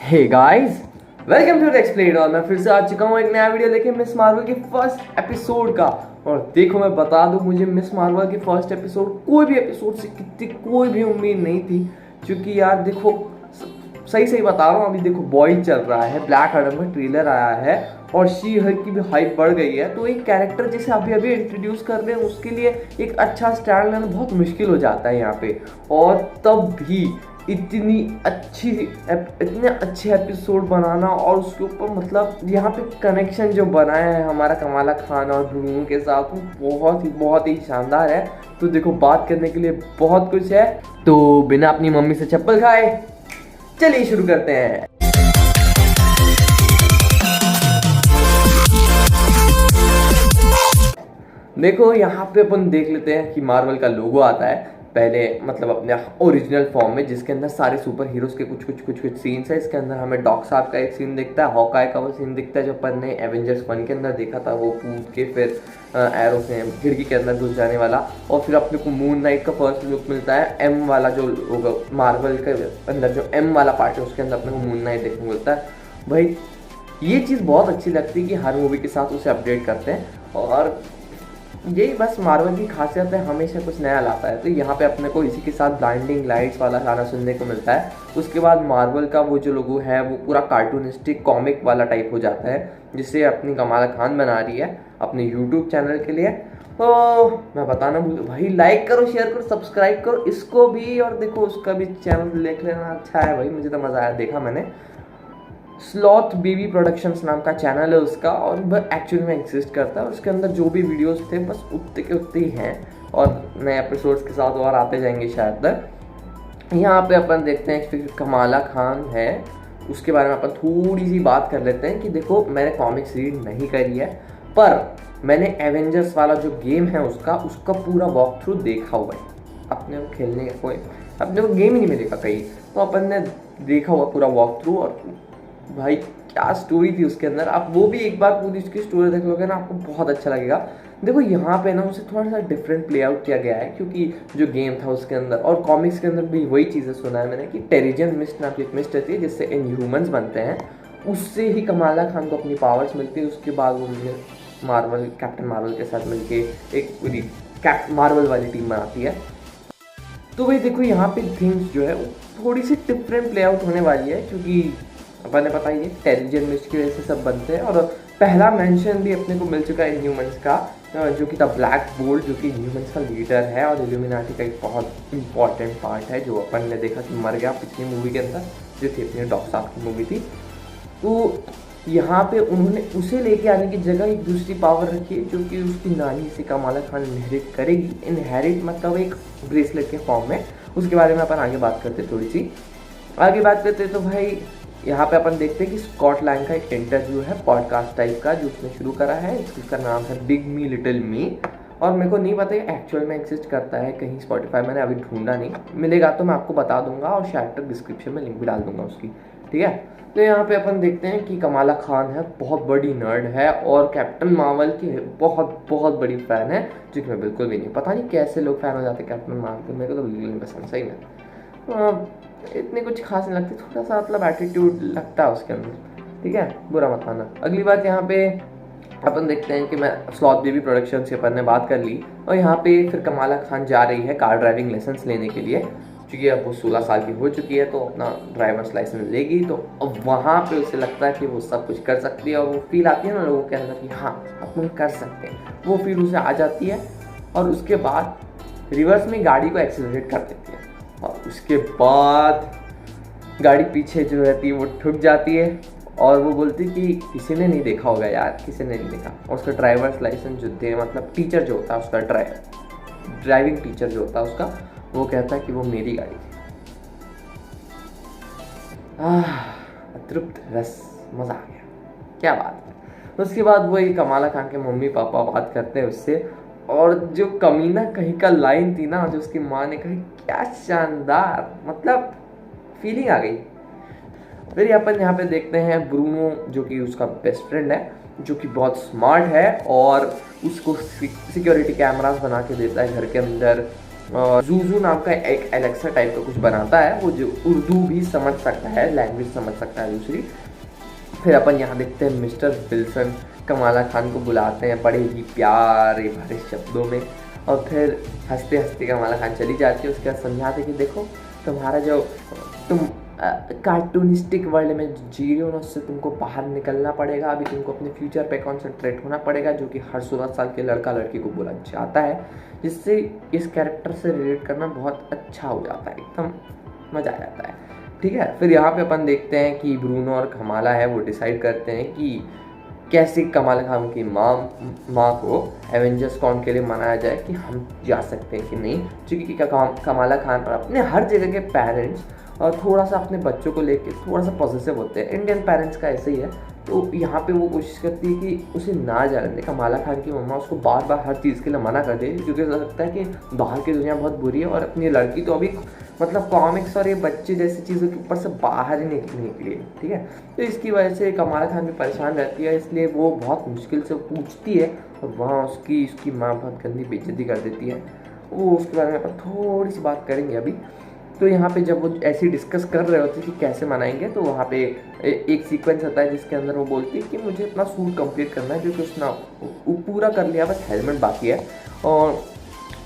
Hey guys, welcome to explain और मैं फिर से आ चुका हूँ एक नया वीडियो लेके मिस मार्वल के फर्स्ट एपिसोड का। और देखो मैं बता दूँ, मुझे मिस मार्वल के फर्स्ट एपिसोड कोई भी एपिसोड से कितनी कोई भी उम्मीद नहीं थी। क्योंकि यार देखो, सही सही बता रहा हूँ, अभी देखो बॉय चल रहा है, ब्लैक एडम का ट्रेलर आया है और शी हल्क की भी हाइप बढ़ गई है। तो एक कैरेक्टर जिसे अभी अभी इंट्रोड्यूस कर रहे हैं उसके लिए एक अच्छा स्टैंड लेना बहुत मुश्किल हो जाता है यहाँ पे। और तब भी इतने अच्छे एपिसोड बनाना और उसके ऊपर मतलब यहाँ पे कनेक्शन जो बनाया है हमारा कमाला खान और ब्रूनो के साथ, वो बहुत ही शानदार है। तो देखो, बात करने के लिए बहुत कुछ है, तो बिना अपनी मम्मी से चप्पल खाए चलिए शुरू करते हैं। देखो यहाँ पे अपन देख लेते हैं कि मार्वल का लोगो आता है पहले, मतलब अपने ओरिजिनल फॉर्म में, जिसके अंदर सारे सुपर हीरोज के कुछ सीन्स है। इसके अंदर हमें डॉक साहब का एक सीन दिखता है, हॉकाई का वो सीन दिखता है जो अपन ने एवेंजर्स 1 के अंदर देखा था, वो कूद के फिर एरो से खिड़की के अंदर घुस जाने वाला। और फिर अपने को मून नाइट का फर्स्ट लुक मिलता है, एम वाला जो मार्वल के अंदर जो एम वाला पार्ट है उसके अंदर अपने को मून नाइट देखने को मिलता है। भाई ये चीज़ बहुत अच्छी लगती है कि हर मूवी के साथ उसे अपडेट करते हैं, और यही बस मार्वल की खासियत है, हमेशा कुछ नया लाता है। तो यहाँ पे अपने को इसी के साथ ब्लाइंडिंग लाइट्स वाला गाना सुनने को मिलता है। उसके बाद मार्वल का वो जो लोगो है वो पूरा कार्टूनिस्टिक कॉमिक वाला टाइप हो जाता है, जिसे अपनी कमाला खान बना रही है अपने यूट्यूब चैनल के लिए। तो मैं बताना भूल भाई, लाइक करो, शेयर करो, सब्सक्राइब करो इसको भी, और देखो उसका भी चैनल देख लेना। अच्छा है भाई, मुझे तो मज़ा आया, देखा मैंने। स्लॉथ बेबी प्रोडक्शंस नाम का चैनल है उसका, और वह एक्चुअल में एग्जिस्ट करता है। उसके अंदर जो भी वीडियोस थे बस उतने के उतने ही हैं, और नए एपिसोड्स के साथ और आते जाएंगे शायद तक। यहाँ पे अपन देखते हैं कि कमाला खान है, उसके बारे में अपन थोड़ी सी बात कर लेते हैं। कि देखो, मैंने कॉमिक्स रीड नहीं करी है, पर मैंने एवेंजर्स वाला जो गेम है उसका पूरा वॉक थ्रू देखा हुआ है। अपने को खेलने का कोई, अपने को गेम ही नहीं मिलेगा कहीं, तो अपन ने देखा हुआ पूरा वॉक थ्रू। और भाई क्या स्टोरी थी उसके अंदर, आप वो भी एक बार पूरी उसकी स्टोरी देख लोगे ना, आपको बहुत अच्छा लगेगा। देखो यहाँ पे ना उसे थोड़ा सा डिफरेंट प्ले आउट किया गया है, क्योंकि जो गेम था उसके अंदर और कॉमिक्स के अंदर भी वही चीज़ें सुना है मैंने कि टेरिजियन मिस्ट नाम की एक मिस्ट रहती है जिससे इनह्यूमंस बनते हैं, उससे ही कमाला खान को अपनी पावर्स मिलती है। उसके बाद वो कैप्टन मार्वल के साथ मिलके एक पूरी मार्वल वाली टीम बनाती है। तो भाई देखो, यहाँ पे थिंग्स जो है वो थोड़ी सी डिफरेंट प्ले आउट होने वाली है, क्योंकि अपन ने पता ही है टेरिजियन मिस्ट की वजह से सब बनते हैं। और पहला मेंशन भी अपने को मिल चुका है इनह्यूमंस का, जो कि था ब्लैक बोल्ट, जो कि इनह्यूमंस का लीडर है और इल्यूमिनाटी का एक बहुत इंपॉर्टेंट पार्ट है, जो अपन ने देखा कि मर गया पिछली मूवी के अंदर, जो थी अपनी डॉक साहब की मूवी थी। तो यहाँ पे उन्होंने उसे लेके आने की जगह एक दूसरी पावर रखी है, जो कि उसकी नानी से कमाला खान इनहेरिट करेगी। इनहेरिट मतलब एक ब्रेसलेट के फॉर्म में, उसके बारे में अपन आगे बात करते थोड़ी सी आगे बात करते। तो भाई यहाँ पे अपन देखते हैं कि स्कॉट लैंग का एक इंटरव्यू है पॉडकास्ट टाइप का, जो उसने शुरू करा है, जिसका नाम है बिग मी लिटिल मी। और मेरे को नहीं पता ये एक्चुअल में एग्जिस्ट करता है कहीं स्पॉटिफाई, मैंने अभी ढूंढा नहीं, मिलेगा तो मैं आपको बता दूंगा, और शायद तक डिस्क्रिप्शन में लिंक भी डाल दूंगा उसकी, ठीक है। तो यहाँ पे अपन देखते हैं कि कमाला खान है, बहुत बड़ी नर्ड है और कैप्टन मार्वल की बहुत बड़ी फ़ैन है, जो कि मैं बिल्कुल भी नहीं, पता नहीं कैसे लोग फ़ैन हो जाते हैं कैप्टन मार्वल, मेरे को तो बिल्कुल नहीं पसंद, सही में इतनी कुछ खास नहीं लगती, थोड़ा सा मतलब एटीट्यूड लगता है उसके अंदर, ठीक है, बुरा मत मानना। अगली बात यहाँ पे अपन देखते हैं कि मैं स्लॉथ बेबी प्रोडक्शन से अपन ने बात कर ली, और यहाँ पे फिर कमाला खान जा रही है कार ड्राइविंग लाइसेंस लेने के लिए, क्योंकि अब वो 16 साल की हो चुकी है, तो अपना ड्राइवर्स लाइसेंस लेगी। तो अब वहाँ पे उसे लगता है कि वो सब कुछ कर सकती है, और वो फील आती है ना लोगों के अंदर कि हाँ अपन कर सकते हैं, वो फील उसे आ जाती है। और उसके बाद रिवर्स में गाड़ी को एक्सीलरेट कर देती है, और उसके बाद गाड़ी पीछे जो रहती है वो ठुक जाती है, और वो बोलती है कि किसी ने नहीं देखा होगा यार, किसी ने नहीं देखा। और उसका ड्राइवर्स लाइसेंस जो थे, मतलब टीचर जो होता है उसका, ड्राइविंग टीचर जो होता है उसका, वो कहता है कि वो मेरी गाड़ी थी। अतृप्त रस, मज़ा आ गया, क्या बात है। उसके बाद वही कमाला खान के मम्मी पापा बात करते हैं उससे, और जो कमीना कहीं का लाइन थी ना, जो उसकी माँ ने कही, क्या शानदार, मतलब फीलिंग आ गई। फिर अपन यहाँ पे देखते हैं ब्रूनो, जो कि उसका बेस्ट फ्रेंड है, जो कि बहुत स्मार्ट है और उसको सिक्योरिटी कैमरास बना के देता है घर के अंदर, और जूजू नाम का एक एलेक्सा टाइप का कुछ बनाता है, वो जो उर्दू भी समझ सकता है, लैंग्वेज समझ सकता है दूसरी। फिर अपन यहाँ देखते हैं मिस्टर विल्सन कमाला खान को बुलाते हैं बड़े ही प्यारे भरे शब्दों में, और फिर हंसते हंसते कमाला खान चली जाती है। उसके बाद समझाते कि देखो तुम्हारा जो तुम कार्टूनिस्टिक वर्ल्ड में जी रहे हो ना, उससे तुमको बाहर निकलना पड़ेगा। अभी तुमको अपने फ्यूचर पे कॉन्सेंट्रेट होना पड़ेगा, जो कि हर 16 साल के लड़का लड़की को बोला जाता है, जिससे इस कैरेक्टर से रिलेट करना बहुत अच्छा हो जाता है, एकदम मज़ा आ जाता है। ठीक है, फिर यहाँ पे अपन देखते हैं कि ब्रूनो और कमाला है वो डिसाइड करते हैं कि कैसे कमाला खान की माँ को एवेंजर्स कॉन के लिए मनाया जाए कि हम जा सकते हैं कि नहीं, क्योंकि कमाला खान पर अपने हर जगह के पेरेंट्स और थोड़ा सा अपने बच्चों को लेके थोड़ा सा पॉजिटिव होते हैं। इंडियन पेरेंट्स का ऐसे ही है। तो यहाँ पे वो कोशिश करती है कि उसे ना जाने दे। कमाला खान की मम्मा उसको बार बार हर चीज़ के लिए मना कर दे, क्योंकि उसे लगता है कि बाहर की दुनिया बहुत बुरी है और अपनी लड़की तो अभी मतलब कॉमिक्स और ये बच्चे जैसी चीज़ों के ऊपर से बाहर ही निकली है। ठीक है, तो इसकी वजह से कमाला खान भी परेशान रहती है, इसलिए वो बहुत मुश्किल से पूछती है और वहाँ उसकी माँ बहुत गंदी बेइज्जती कर देती है। वो उसके बारे में अपन थोड़ी सी बात करेंगे अभी। तो यहाँ पे जब वो ऐसे डिस्कस कर रहे होते कि कैसे मनाएंगे, तो वहाँ पे एक सीक्वेंस आता है जिसके अंदर वो बोलती है कि मुझे अपना सूट कंप्लीट करना है, जो कि उसने वो पूरा कर लिया, बस हेलमेट बाकी है। और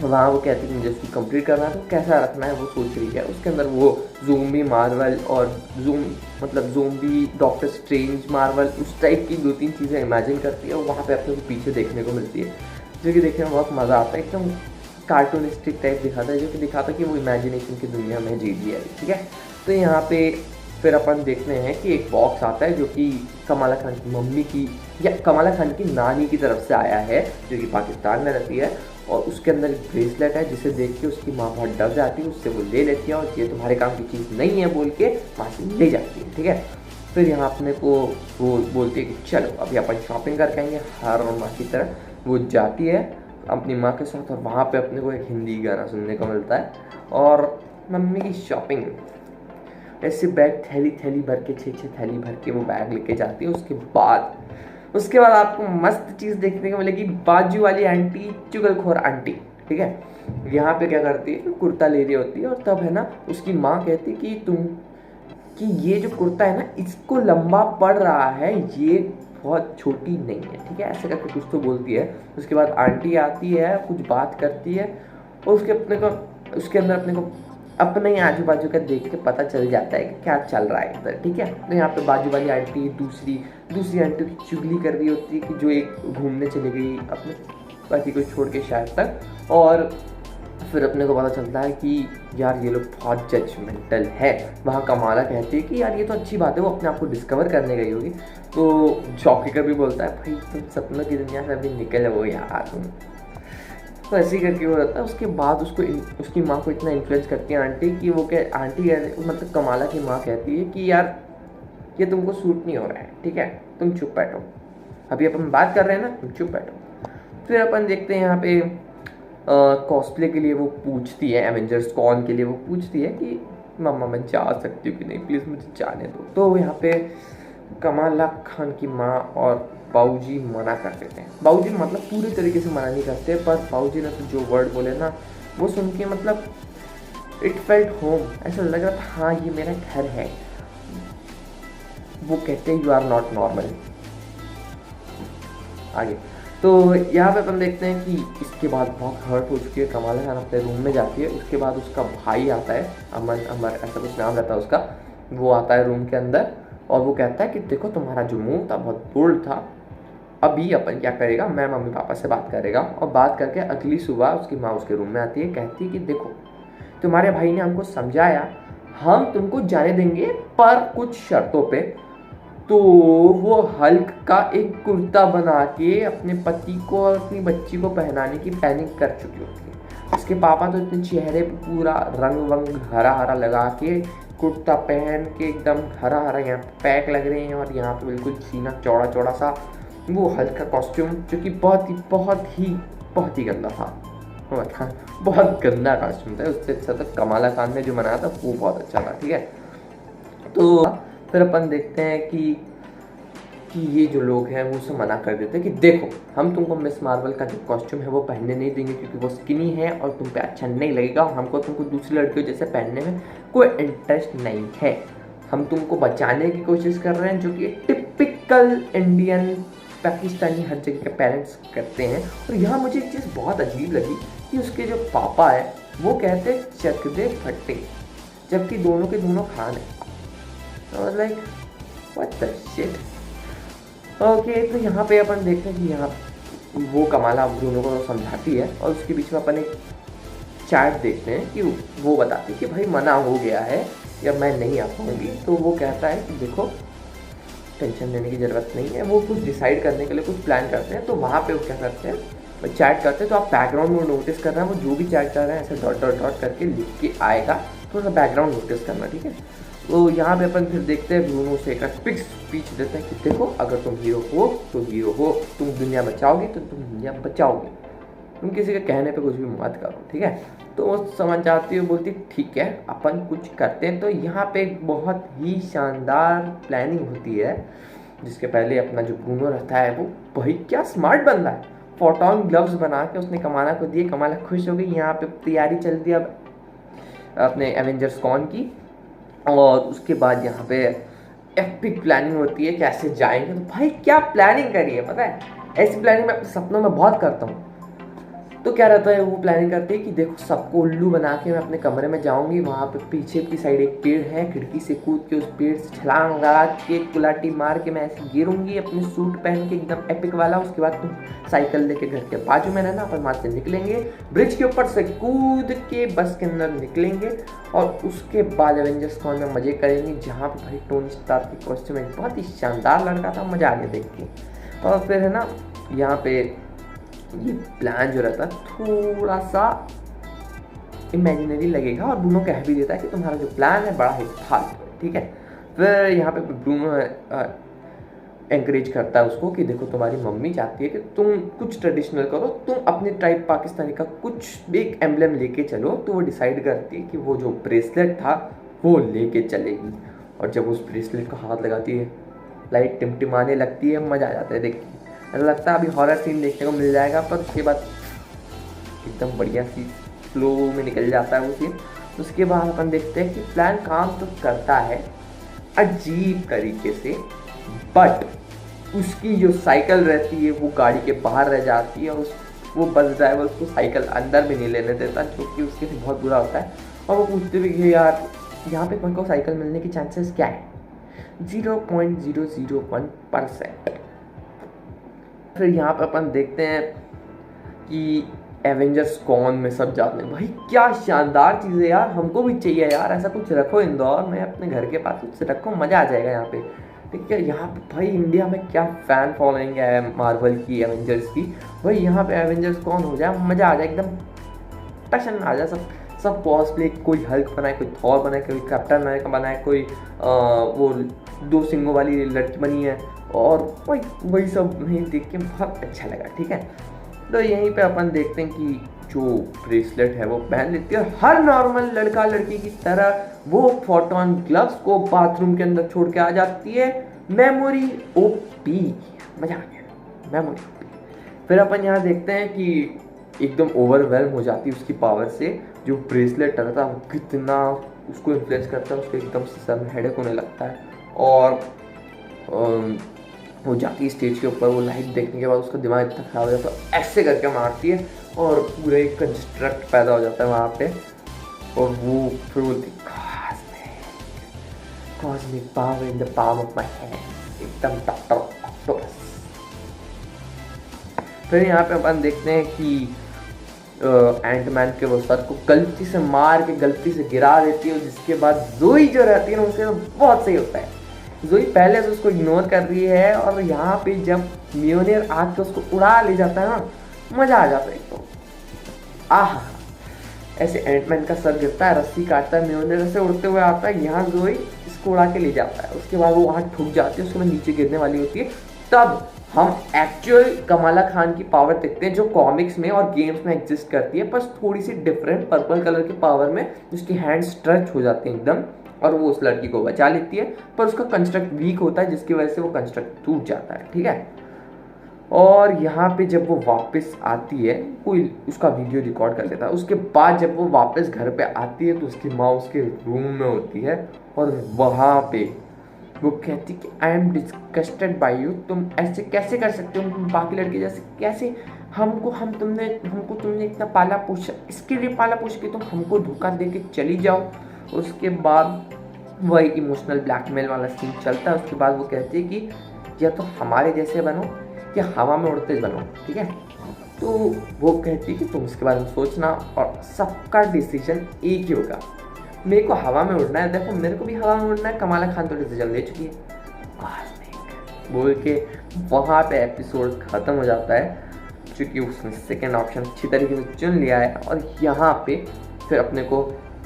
वहाँ वो कहती है कि मुझे सूट कंप्लीट करना है, तो कैसा रखना है वो सोच रही है। उसके अंदर वो ज़ोंबी मार्वल और ज़ोंबी डॉक्टर स्ट्रेंज मार्वल उस टाइप की 2-3 चीज़ें इमेजिन करती है और वहाँ पे अपने को पीछे देखने को मिलती है, जो कि देखने में बहुत मज़ा आता है। एकदम कार्टूनिस्टिक टाइप दिखाता है, जो कि दिखाता है कि वो इमेजिनेशन की दुनिया में जी रही है। ठीक है, तो यहाँ पे फिर अपन देखते हैं कि एक बॉक्स आता है जो कि कमाला खान की मम्मी की या कमाला खान की नानी की तरफ से आया है, जो कि पाकिस्तान में रहती है। और उसके अंदर एक ब्रेसलेट है जिसे देख के उसकी माँ बहुत डर जाती है, उससे वो ले लेती है और ये तुम्हारे काम की चीज़ नहीं है बोल के वहाँ से ले जाती है। ठीक है, फिर यहाँ अपने को वो बोलती है कि चलो अभी अपन शॉपिंग करके आएंगे। हर माँ की तरह वो जाती है अपनी माँ के साथ, और वहाँ पे अपने को एक हिंदी गाना सुनने को मिलता है। और मम्मी की शॉपिंग ऐसे बैग थैली थैली भर के 6-6 थैली भर के वो बैग लेके जाती है। उसके बाद आपको मस्त चीज़ देखने को मिलेगी, बाजू वाली आंटी, चुगलखोर आंटी। ठीक है, यहाँ पे क्या करती है, कुर्ता ले रही होती है और तब है ना उसकी माँ कहती है कि ये जो कुर्ता है ना इसको लंबा पड़ रहा है, ये बहुत छोटी नहीं है। ठीक है, ऐसे करके कुछ तो बोलती है। उसके बाद आंटी आती है, कुछ बात करती है और उसके अंदर अपने को अपने ही आजू बाजू का देख के पता चल जाता है कि क्या चल रहा है इधर। ठीक है, तो यहाँ पे बाजू वाली आंटी दूसरी आंटी की चुगली कर रही होती है कि जो एक घूमने चली गई अपने पति को छोड़ के शायद तक। और फिर अपने को पता चलता है कि यार ये लोग बहुत जजमेंटल है। वहाँ कमाला कहती है कि यार ये तो अच्छी बात है, वो अपने आप को डिस्कवर करने गई होगी। तो जॉकेकर भी बोलता है भाई तुम सपनों की दुनिया से अभी निकल वो यार तुम। तो ऐसे ही करके वो रहता है। उसके बाद उसकी माँ को इतना इन्फ्लुएंस करती है आंटी कि वो मतलब कमाला की माँ कहती है कि यार ये तुमको सूट नहीं हो रहा है, ठीक है तुम चुप बैठो, अभी अपन बात कर रहे हैं ना, तुम चुप बैठो। फिर अपन देखते हैं यहाँ पे कॉस्प्ले के लिए वो पूछती है, एवेंजर्स कॉन के लिए वो पूछती है कि मम्मा मैं जा सकती हूँ कि नहीं, प्लीज़ मुझे जाने दो। तो यहाँ पे कमाला खान की माँ और बाबूजी मना कर देते हैं। बाबूजी मतलब पूरी तरीके से मना नहीं करते, पर बाबूजी ने तो जो वर्ड बोले ना वो सुन के मतलब इट फेल्ट होम, ऐसा लग रहा था हाँ ये मेरा घर है। वो कहते हैं यू आर नॉट नॉर्मल। आगे तो यहाँ पे अपन देखते हैं कि इसके बाद बहुत हर्ट हो चुकी है कमाला खान, अपने रूम में जाती है। उसके बाद उसका भाई आता है, अमर ऐसा कुछ नाम रहता है उसका, वो आता है रूम के अंदर और वो कहता है कि देखो तुम्हारा जो मुंह था बहुत बोल्ड था, अभी अपन क्या करेगा, मैं मम्मी पापा से बात करेगा। और बात करके अगली सुबह उसकी माँ उसके रूम में आती है, कहती है कि देखो तुम्हारे भाई ने हमको समझाया, हम तुमको जाने देंगे पर कुछ शर्तों पे। तो वो हल्क का एक कुर्ता बना के अपने पति को और अपनी बच्ची को पहनाने की प्लानिंग कर चुकी होती है। उसके पापा तो इतने चेहरे पे पूरा रंग वंग हरा हरा लगा के कुर्ता पहन के एकदम हरा हरा यहाँ पैक लग रहे हैं और यहाँ पे बिल्कुल सीना चौड़ा चौड़ा सा वो हल्क का कॉस्ट्यूम, जो कि बहुत ही गंदा था, बहुत गंदा कॉस्ट्यूम था। उससे अच्छा तो कमाला खान ने जो बनाया था वो बहुत अच्छा था। ठीक है, तो फिर अपन देखते हैं कि कि ये जो लोग हैं वो उसे मना कर देते हैं कि देखो हम तुमको मिस मार्वल का जो कॉस्ट्यूम है वो पहनने नहीं देंगे क्योंकि वो स्किनी है और तुम पे अच्छा नहीं लगेगा, और हमको तुमको दूसरी लड़कियों जैसे पहनने में कोई इंटरेस्ट नहीं है। हम तुमको बचाने की कोशिश कर रहे हैं, जो कि टिपिकल इंडियन पाकिस्तानी हर जगह के पेरेंट्स करते हैं। और यहाँ मुझे एक चीज़ बहुत अजीब लगी कि उसके जो पापा है वो कहते चक दे फट्टे, जबकि दोनों के दोनों खान है। Like what the shit. Okay, तो यहाँ पे अपन देखते हैं कि यहाँ वो कमाला ब्रूनो को समझाती है और उसके बीच में अपन एक चैट देखते हैं कि वो बताती है कि भाई मना हो गया है या मैं नहीं आ पाऊँगी। तो वो कहता है कि देखो टेंशन लेने की ज़रूरत नहीं है, वो कुछ डिसाइड करने के लिए कुछ प्लान करते हैं। तो वहाँ पे वो क्या करते हैं, चैट करते हैं। तो आप बैकग्राउंड में नोटिस कर रहे हैं वो जो भी चैट कर रहे हैं ऐसे डॉट डॉट डॉट करके लिख के आएगा, थोड़ा सा बैकग्राउंड नोटिस करना, ठीक है। तो यहाँ पे अपन फिर देखते हैं ब्रूनो से एक फिक्स स्पीच देते हैं कि देखो अगर तुम हीरो हो तो हीरो हो, तुम दुनिया बचाओगी तो तुम दुनिया बचाओगी, तुम किसी के कहने पे कुछ भी मत करो, ठीक है। तो वो समझ जाती है, बोलती ठीक है अपन कुछ करते हैं। तो यहाँ पे एक बहुत ही शानदार प्लानिंग होती है, जिसके पहले अपना जो ब्रूनो रहता है वो भाई क्या स्मार्ट बंदा है, फोटोन ग्लव्स बना के उसने कमाला को दिए। कमाला खुश हो गई। यहाँ पे तैयारी चल रही है अब अपने एवेंजर्स कॉन की, और उसके बाद यहाँ पे एपिक प्लानिंग होती है कैसे जाएंगे। तो भाई क्या प्लानिंग करी है पता है, ऐसी प्लानिंग मैं अपने सपनों में बहुत करता हूँ। तो क्या रहता है, वो प्लानिंग करती है कि देखो सबको उल्लू बना के मैं अपने कमरे में जाऊंगी, वहाँ पे पीछे की साइड एक पेड़ है, खिड़की से कूद के उस पेड़ से छलांग लगा के कुलाटी मार के मैं ऐसे गिरूंगी अपने सूट पहन के एकदम एपिक वाला। उसके बाद तुम साइकिल लेके घर के बाजू में रहना, अपन वहाँ से निकलेंगे, ब्रिज के ऊपर से कूद के बस के अंदर निकलेंगे, और उसके बाद एवेंजर्स कॉन में मजे करेंगे, जहाँ पे भाई टोनी स्टार्क की कॉस्ट्यूम एक बहुत ही शानदार लड़का था, मजा आ गया देख के। और फिर है ना यहाँ पे ये प्लान जो रहता है थोड़ा सा इमेजिनरी लगेगा, और ब्रूनो कह भी देता है कि तुम्हारा जो प्लान है बड़ा ही फालतू है, ठीक है। फिर यहाँ पे ब्रूनो एंकरेज करता है उसको कि देखो तुम्हारी मम्मी चाहती है कि तुम कुछ ट्रेडिशनल करो, तुम अपने टाइप पाकिस्तानी का कुछ भी एक एम्बलम लेके चलो। तो वो डिसाइड करती है कि वो जो ब्रेसलेट था वो लेके चलेगी, और जब उस ब्रेसलेट को हाथ लगाती है लाइट टिमटिमाने लगती है, मजा आ जाता है देख के। ऐसा लगता है अभी हॉरर सीन देखने को मिल जाएगा, पर उसके बाद एकदम बढ़िया सी फ्लो में निकल जाता है वो सीन। उसके बाद अपन देखते हैं कि प्लान काम तो करता है अजीब तरीके से, बट उसकी जो साइकिल रहती है वो गाड़ी के बाहर रह जाती है, और वो बस ड्राइवर उसको साइकिल अंदर भी नहीं लेने देता, जो कि उसके लिए बहुत बुरा होता है। और वो पूछते भी कि यार यहाँ पे अपन को साइकिल मिलने की चांसेस क्या है, 0.001%। फिर यहाँ पे अपन देखते हैं कि एवेंजर्स कॉन में सब जाते हैं। भाई क्या शानदार चीज़ है यार, हमको भी चाहिए यार ऐसा कुछ रखो इंदौर में अपने घर के पास, कुछ रखो, मज़ा आ जाएगा यहाँ पे, ठीक है। यहाँ पे भाई इंडिया में क्या फ़ैन फॉलोइंग है मार्वल की, एवेंजर्स की। भाई यहाँ पे एवेंजर्स कॉन हो जाए, मज़ा आ जाए, एकदम टशन आ जाए। सब कॉस्प्ले, कोई हल्क बनाए, कोई थॉर बनाए, कोई कैप्टन अमेरिका बनाए, कोई वो 2 सिंगों वाली लड़की बनी है, और वही सब नहीं देख के बहुत अच्छा लगा, ठीक है। तो यहीं पे अपन देखते हैं कि जो ब्रेसलेट है वो पहन लेती है, और हर नॉर्मल लड़का लड़की की तरह वो फोटोन ग्लव्स को बाथरूम के अंदर छोड़ के आ जाती है। मेमोरी ओपी, मजा आ गया, मेमोरी ओपी। फिर अपन यहाँ देखते हैं कि एकदम ओवरवेल्म हो जाती है उसकी पावर से, जो ब्रेसलेट रहता है वो कितना उसको इन्फ्लुएंस करता है, उसको एकदम से सर में हेडेक होने लगता है, और वो जाती है स्टेज के ऊपर। वो लाइट देखने के बाद उसका दिमाग इतना खराब हो जाता है, ऐसे करके मारती है और पूरा एक कंस्ट्रक्ट पैदा हो जाता है वहाँ पे, और वो फिर बोलती cosmic power in the palm of my hand, एकदम डॉक्टर ऑक्टोपस। फिर यहाँ पे अपन देखते हैं कि एंटमैन के वो सर को गलती से मार के गलती से गिरा देती है, जिसके बाद जोई जो रहती है ना उसके तो बहुत सही होता है। जोई पहले से उसको इग्नोर कर रही है, और यहाँ पे जब मियोनियर आके उसको उड़ा ले जाता है ना, मजा आ जाता है तो आहा। ऐसे एंटमैन का सर गिरता है, रस्सी काटता है, मियोनियर से उड़ते हुए आता है, यहाँ जोई इसको उड़ा के ले जाता है। उसके बाद वो वहाँ ठुक जाती है, उसके बाद नीचे गिरने वाली होती है। तब हम एक्चुअल कमाला खान की पावर देखते हैं, जो कॉमिक्स में और गेम्स में एग्जिस्ट करती है, बस थोड़ी सी डिफरेंट पर्पल कलर की पावर में उसकी हैंड स्ट्रेच हो जाती है एकदम, और वो उस लड़की को बचा लेती है, पर उसका कंस्ट्रक्ट वीक होता है जिसकी वजह से वो कंस्ट्रक्ट टूट जाता है, ठीक है। और यहाँ पे जब वो वापस आती है, कोई उसका वीडियो रिकॉर्ड कर लेता है, उसके बाद जब वो वापस घर पे आती है तो उसकी माँ उसके रूम में होती है और वहाँ पे वो कहती कि I am disgusted by you, तुम ऐसे कैसे कर सकते हो, तुम बाकी लड़के जैसे कैसे, हमको तुमने इतना पाला पोसा, इसके लिए पाला पोसा कि तुम हमको धोखा दे के चली जाओ। उसके बाद वही इमोशनल ब्लैकमेल वाला सीन चलता है। उसके बाद वो कहती है कि या तो हमारे जैसे बनो या हवा में उड़ते बनो, ठीक है। तो वो कहती है कि तुम इसके बारे में सोचना और सबका डिसीजन एक ही होगा। मेरे को हवा में उड़ना है, देखो मेरे को भी हवा में उड़ना है, कमाला खान तो डिसीजन ले चुकी है, बोल के वहाँ पे एपिसोड ख़त्म हो जाता है, क्योंकि उसने सेकेंड ऑप्शन अच्छी तरीके से चुन लिया है। और यहाँ पे फिर अपने को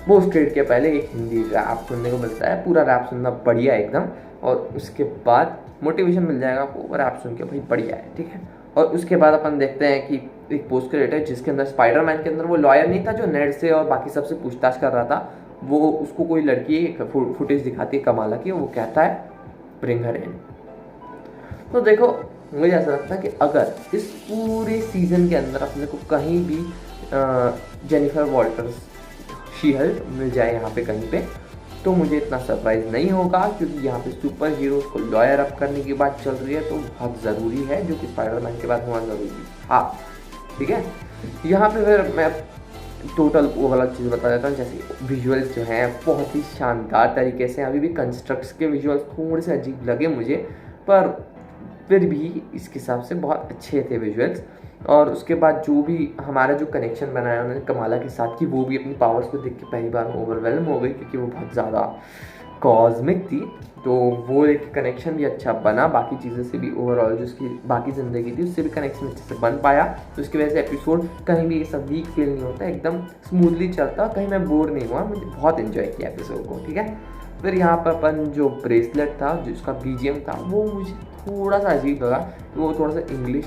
पोस्ट क्रेडिट के पहले एक हिंदी रैप सुनने को मिलता है, पूरा रैप सुनना बढ़िया एकदम, और उसके बाद मोटिवेशन मिल जाएगा आपको रैप सुन के, भाई बढ़िया है, ठीक है। और उसके बाद अपन देखते हैं कि एक पोस्ट क्रेडिट है जिसके अंदर स्पाइडरमैन के अंदर वो लॉयर नहीं था जो नेड से और बाकी सबसे पूछताछ कर रहा था, वो उसको कोई लड़की फुटेज दिखाती है कमाला की, वो कहता है ब्रिंग हर इन। तो देखो मुझे ऐसा लगता है कि अगर इस पूरे सीजन के अंदर अपने को कहीं भी जेनिफर वॉल्टर्स शी-हल्क मिल जाए यहाँ पे कहीं पे, तो मुझे इतना सरप्राइज नहीं होगा, क्योंकि यहाँ पे सुपर हीरोज को लॉयर अप करने की बात चल रही है, तो बहुत ज़रूरी है, जो कि स्पाइडरमैन के बाद होना ज़रूरी था, ठीक है। यहाँ पे फिर मैं टोटल वो वाला चीज़ बता देता हूँ, जैसे विजुअल्स जो हैं बहुत ही शानदार तरीके से, अभी भी कंस्ट्रक्ट्स के विजुअल्स थोड़े से अजीब लगे मुझे, पर फिर भी इसके हिसाब से बहुत अच्छे थे विजुअल्स। और उसके बाद जो भी हमारा जो कनेक्शन बनाया उन्होंने कमाला के साथ की, वो भी अपनी पावर्स को देख के पहली बार ओवरवेलम हो गई, क्योंकि वो बहुत ज़्यादा कॉस्मिक थी, तो वो एक कनेक्शन भी अच्छा बना, बाकी चीज़ों से भी ओवरऑल जो उसकी बाकी ज़िंदगी थी उससे भी कनेक्शन अच्छे से बन पाया। तो उसकी वजह से एपिसोड कहीं भी ऐसा वीक फील नहीं होता, एकदम स्मूथली चलता, कहीं मैं बोर नहीं हुआ, मुझे बहुत इन्जॉय किया एपिसोड को, ठीक है। फिर यहाँ पर अपन जो ब्रेसलेट था जिसका BGM था, वो मुझे थोड़ा सा अजीब लगा, वो थोड़ा सा इंग्लिश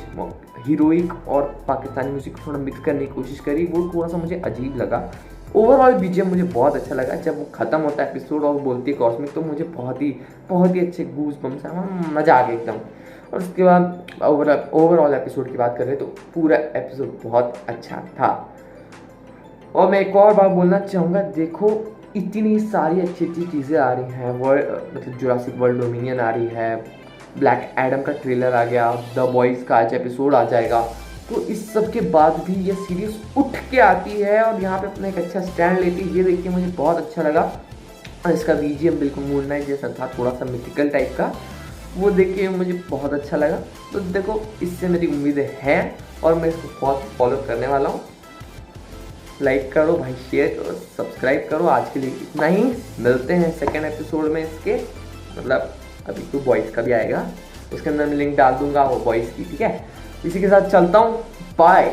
हीरोइक और पाकिस्तानी म्यूजिक को थोड़ा मिक्स करने की कोशिश करी, वो थोड़ा सा मुझे अजीब लगा। ओवरऑल BGM मुझे बहुत अच्छा लगा, जब वो ख़त्म होता है एपिसोड और बोलती है कॉस्मिक, तो मुझे बहुत ही अच्छे गूज बम्स आए, मज़ा आ गया एकदम। और उसके बाद ओवरऑल एपिसोड की बात करें तो पूरा एपिसोड बहुत अच्छा था। और मैं एक और बात बोलना चाहूँगा, देखो इतनी सारी अच्छी चीज़ें आ रही हैं, वर्ल्ड मतलब जुरासिक वर्ल्ड डोमिनियन आ रही है, ब्लैक एडम का ट्रेलर आ गया, द बॉयज़ का आज एपिसोड आ जाएगा, तो इस सब के बाद भी ये सीरीज उठ के आती है और यहाँ पे अपना एक अच्छा स्टैंड लेती है, ये देख के मुझे बहुत अच्छा लगा। और इसका BGM बिल्कुल मूड नाइट जैसा था, थोड़ा सा मिथिकल टाइप का, वो देख के मुझे बहुत अच्छा लगा। तो देखो इससे मेरी उम्मीदें हैं और मैं इसको बहुत फॉलो करने वाला हूँ। लाइक करो भाई, शेयर करो, सब्सक्राइब करो। आज के लिए इतना ही, मिलते हैं सेकेंड एपिसोड में इसके, मतलब अभी तो बॉयज़ का भी आएगा, उसके अंदर मैं लिंक डाल दूंगा वो बॉयज़ की, ठीक है। इसी के साथ चलता हूँ, बाय।